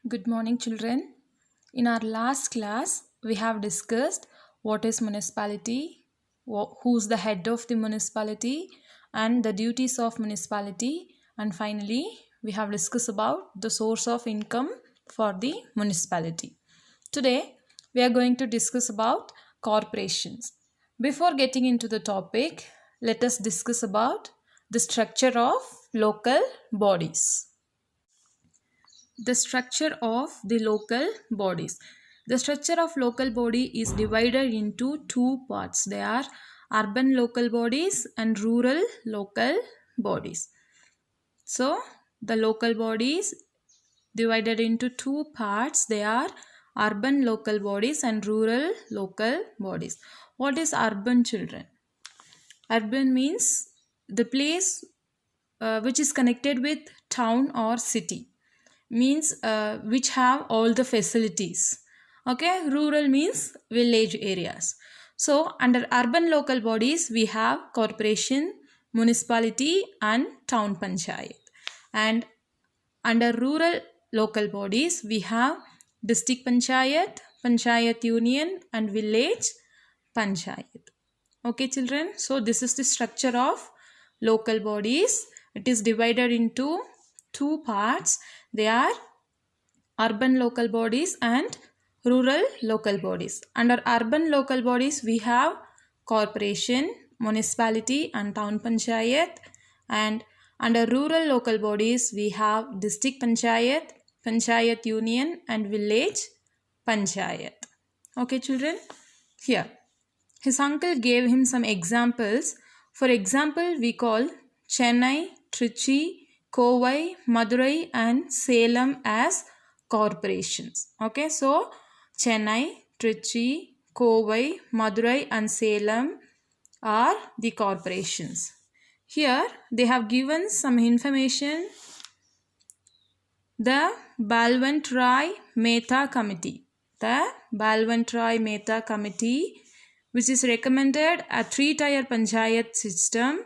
Good morning, children. In our last class, we have discussed what is municipality, who's the head of the municipality, and the duties of municipality. And finally, we have discussed about the source of income for the municipality. Today, we are going to discuss about corporations. Before getting into the topic, let us discuss about the structure of local bodies. The structure of the local bodies. The structure of local body is divided into two parts. They are urban local bodies and rural local bodies. So the local bodies divided into two parts. They are urban local bodies and rural local bodies. What is urban, children? Urban means the place which is connected with town or city, means which have all the facilities. Okay, rural means village areas. So under urban local bodies we have corporation, municipality and town panchayat. And under rural local bodies we have district panchayat, panchayat union and village panchayat. Okay, children, so this is the structure of local bodies. It is divided into two parts. They are urban local bodies and rural local bodies. Under urban local bodies we have corporation, municipality and town panchayat. And under rural local bodies we have district panchayat, panchayat union and village panchayat. Okay, children, here his uncle gave him some examples. For example, we call Chennai, Trichy, Kovai, Madurai and Salem as corporations. Okay, so Chennai, Trichy, Kovai, Madurai and Salem are the corporations. Here they have given some information. The Balwant-Rai Mehta Committee. The Balwant-Rai Mehta Committee, which is recommended a three-tier panchayat system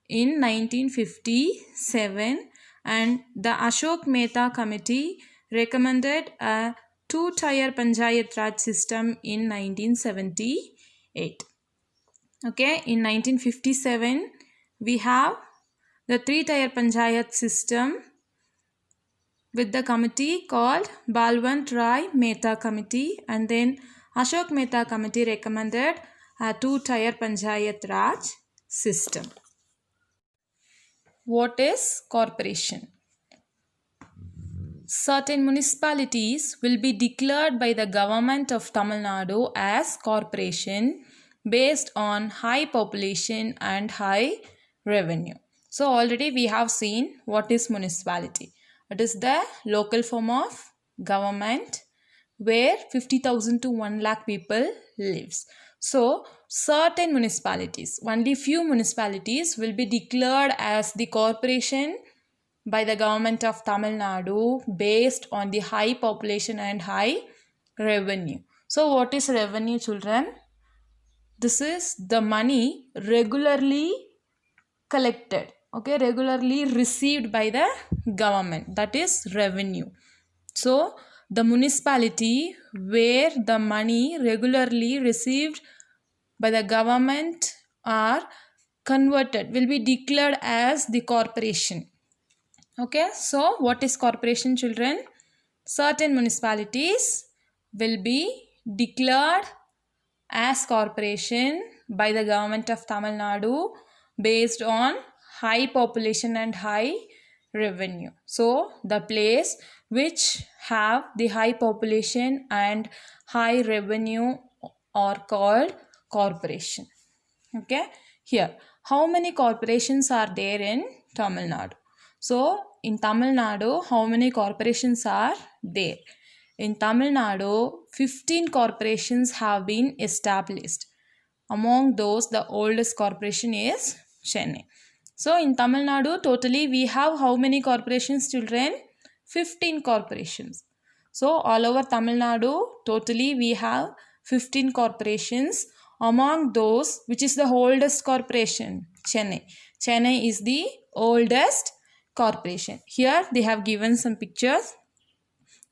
in 1957, and the Ashok Mehta Committee recommended a two-tier panchayat raj system in 1978. Okay, in 1957 we have the three-tier panchayat system with the committee called Balwant-Rai Mehta Committee, and then Ashok Mehta Committee recommended a two-tier panchayat raj system. What is corporation? Certain municipalities will be declared by the government of Tamil Nadu as corporation based on high population and high revenue. So already we have seen what is municipality. It is the local form of government where 50,000 to 1 lakh people lives. So certain municipalities, only few municipalities will be declared as the corporation by the government of Tamil Nadu based on the high population and high revenue. So what is revenue, children? This is the money regularly collected, okay, regularly received by the government, that is revenue. So the municipality where the money regularly received by the government are converted will be declared as the corporation. Okay, so what is corporation, children? Certain municipalities will be declared as corporation by the government of Tamil Nadu based on high population and high revenue. So the place which have the high population and high revenue are called corporation. Okay, here how many corporations are there in Tamil Nadu? So in Tamil Nadu, how many corporations are there? In Tamil Nadu, 15 corporations have been established. Among those, the oldest corporation is Chennai. So in Tamil Nadu, totally we have how many corporations, children? 15 corporations. So all over Tamil Nadu, totally we have 15 corporations. Among those, which is the oldest corporation? Chennai. Chennai is the oldest corporation. Here they have given some pictures.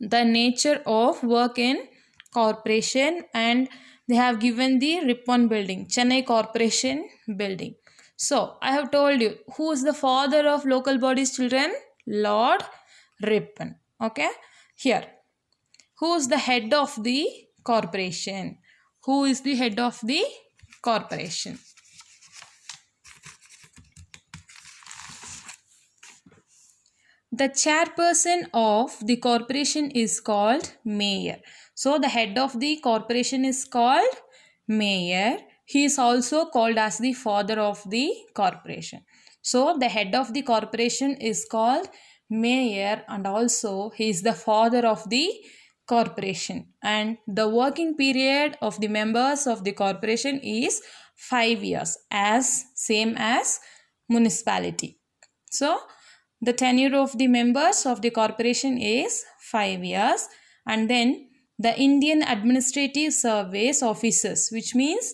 the nature of work in corporation, and they have given the Ripon building, Chennai Corporation building. So I have told you who is the father of local bodies, children? Lord Ripon. Okay, here who is the head of the corporation? Who is the head of the corporation? The chairperson of the corporation is called mayor. So the head of the corporation is called mayor. He is also called as the father of the corporation. So the head of the corporation is called mayor, and also he is the father of the corporation. And the working period of the members of the corporation is 5 years, as same as municipality. So the tenure of the members of the corporation is 5 years. And then the Indian Administrative Service officers, which means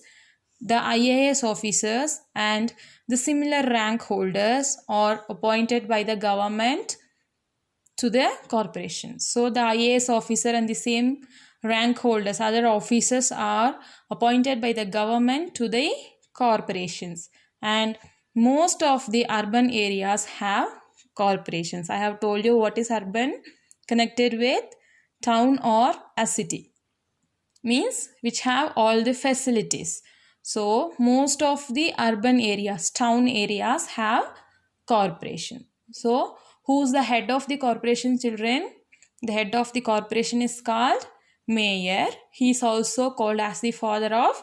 the IAS officers and the similar rank holders, are appointed by the government to the corporation. So the IAS officer and the same rank holders, other officers, are appointed by the government to the corporations. And most of the urban areas have corporations. I have told you what is urban, connected with town or a city, means which have all the facilities. So most of the urban areas, town areas, have corporation. So who's the head of the corporation, children? The head of the corporation is called mayor. He is also called as the father of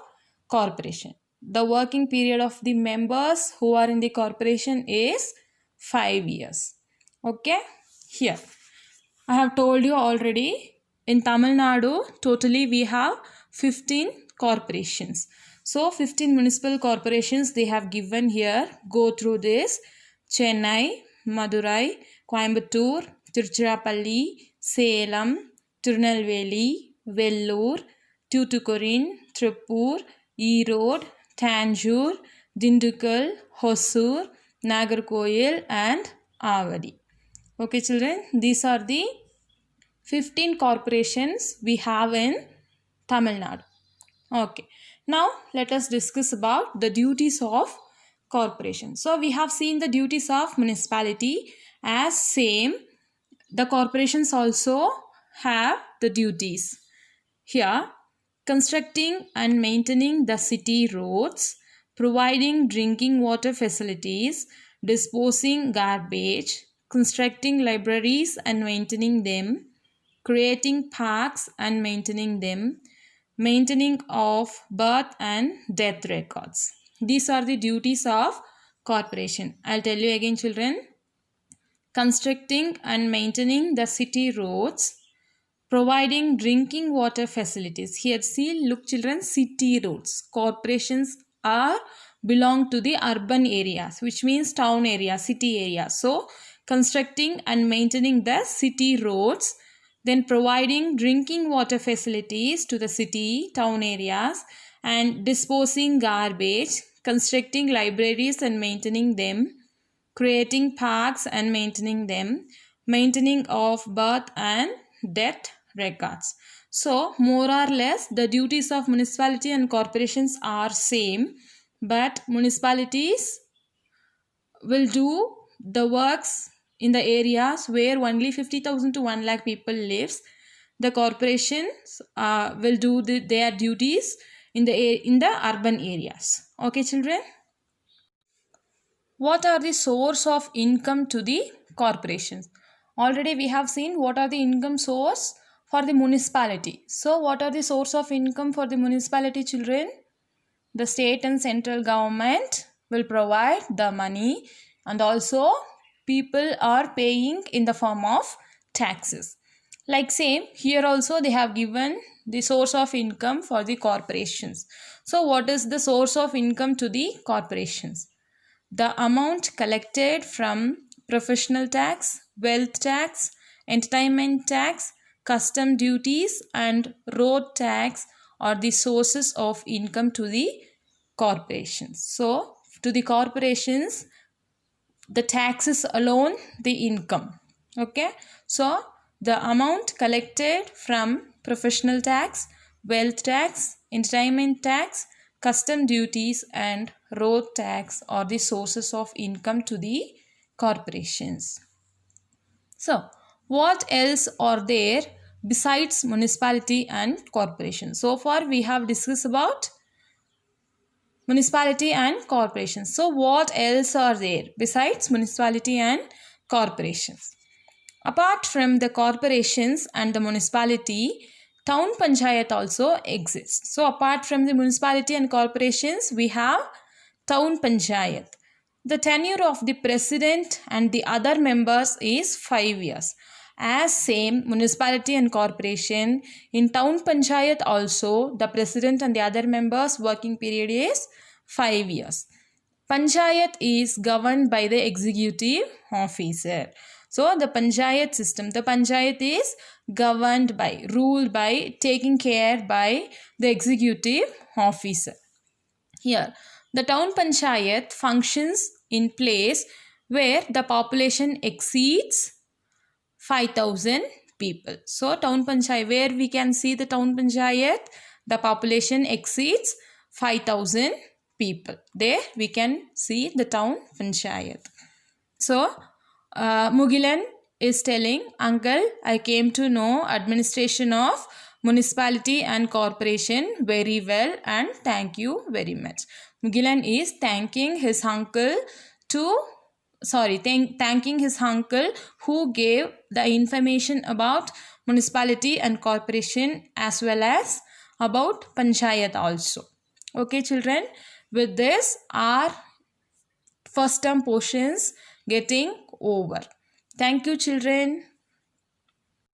corporation. The working period of the members who are in the corporation is 5 years. Okay, here I have told you already, in Tamil Nadu totally we have 15 corporations. So 15 municipal corporations they have given here. Go through this: Chennai, Madurai, Coimbatore, Tiruchirappalli, Salem, Tirunelveli, Vellore, Tuticorin, Trippur, Erode, Tanjore, Dindigul, Hosur, Nagarkoil and Avadi. Okay children, these are the 15 corporations we have in Tamil Nadu. Okay, now let us discuss about the duties of corporation. So we have seen the duties of municipality as same. The corporations also have the duties. Here, constructing and maintaining the city roads, providing drinking water facilities, disposing garbage, constructing libraries and maintaining them, creating parks and maintaining them, maintaining of birth and death records. These are the duties of corporation. I'll tell you again children. Constructing and maintaining the city roads, providing drinking water facilities. Here see, look children, city roads. Corporations are belong to the urban areas, which means town area, city area. So constructing and maintaining the city roads, then providing drinking water facilities to the city, town areas, and disposing garbage, constructing libraries and maintaining them, creating parks and maintaining them, maintaining of birth and death records. So more or less the duties of municipality and corporations are same, but municipalities will do the works in the areas where only 50,000 to 1 lakh people lives. The corporations will do their duties in the urban areas. Okay children. What are the source of income to the corporations? Already we have seen what are the income source for the municipality. So what are the source of income for the municipality children? The state and central government will provide the money, and also people are paying in the form of taxes. Like same here also they have given the source of income for the corporations. So what is the source of income to the corporations? The amount collected from professional tax, wealth tax, entertainment tax, custom duties and road tax are the sources of income to the corporations. So to the corporations, the taxes alone the income. Okay, so the amount collected from professional tax, wealth tax, entertainment tax, custom duties and road tax are the sources of income to the corporations. So, what else are there besides municipality and corporation? So far we have discussed about municipality and corporations. So, what else are there besides municipality and corporations? Apart from the corporations and the municipality, town panchayat also exists. So, apart from the municipality and corporations, we have town panchayat. The tenure of the president and the other members is 5 years. As same municipality and corporation, in town panchayat also the president and the other members working period is 5 years. Panchayat is governed by the executive officer. So the panchayat system, the panchayat is governed by, ruled by, taken care by the executive officer. Here, the town panchayat functions in place where the population exceeds 5,000 people. So, town panchayat, where we can see the town panchayat, the population exceeds 5,000 people. There we can see the town panchayat. So, Mugilan is telling, uncle, I came to know administration of municipality and corporation very well and thank you very much. Mugilan is thanking his uncle thanking his uncle who gave the information about municipality and corporation as well as about panchayat also. Okay children, with this our first term portions getting over. Thank you children.